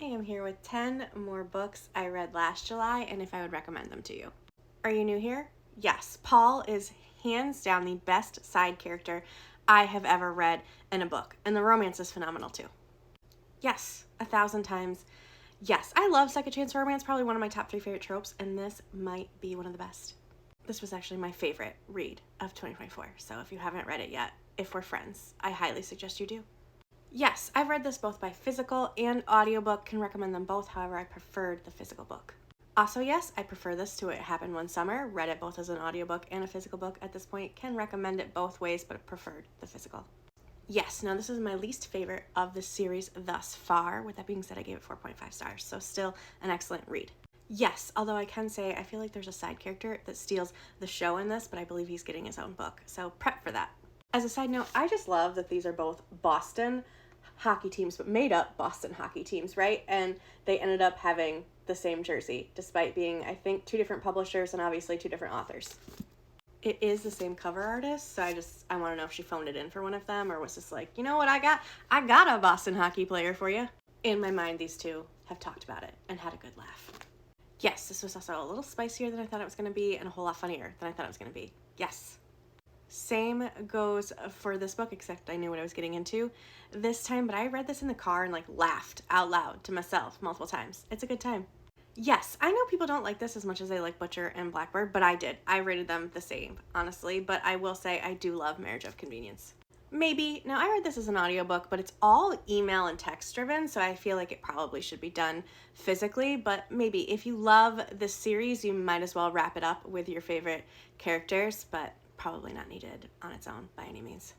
I am here with 10 more books I read last July and if I would recommend them to you. Are you new here? Yes, Paul is hands down the best side character I have ever read in a book, and the romance is phenomenal too. Yes, 1,000 times. Yes, I love second chance romance, probably one of my top 3 favorite tropes, and this might be one of the best. This was actually my favorite read of 2024, so if you haven't read it yet, if we're friends, I highly suggest you do. Yes, I've read this both by physical and audiobook, can recommend them both, however I preferred the physical book. Also, yes, I prefer this to It Happened One Summer, read it both as an audiobook and a physical book at this point, can recommend it both ways, but preferred the physical. Yes, now this is my least favorite of the series thus far. With that being said, I gave it 4.5 stars, so still an excellent read. Yes, although I can say I feel like there's a side character that steals the show in this, but I believe he's getting his own book, so prep for that. As a side note, I just love that these are both Boston hockey teams, but made up Boston hockey teams, right? And they ended up having the same jersey, despite being, I think, 2 different publishers and obviously 2 different authors. It is the same cover artist, so I want to know if she phoned it in for one of them, or was just like, you know what, I got a Boston hockey player for you. In my mind, these two have talked about it and had a good laugh. Yes, this was also a little spicier than I thought it was going to be and a whole lot funnier than I thought it was going to be. Yes. Same goes for this book, except I knew what I was getting into this time, but I read this in the car and laughed out loud to myself multiple times. It's a good time. Yes, I know people don't like this as much as they like Butcher and Blackbird, but I did. I rated them the same, honestly, but I will say I do love Marriage of Convenience. Maybe. Now, I read this as an audiobook, but it's all email and text driven, so I feel like it probably should be done physically, but maybe. If you love this series, you might as well wrap it up with your favorite characters, but probably not needed on its own by any means.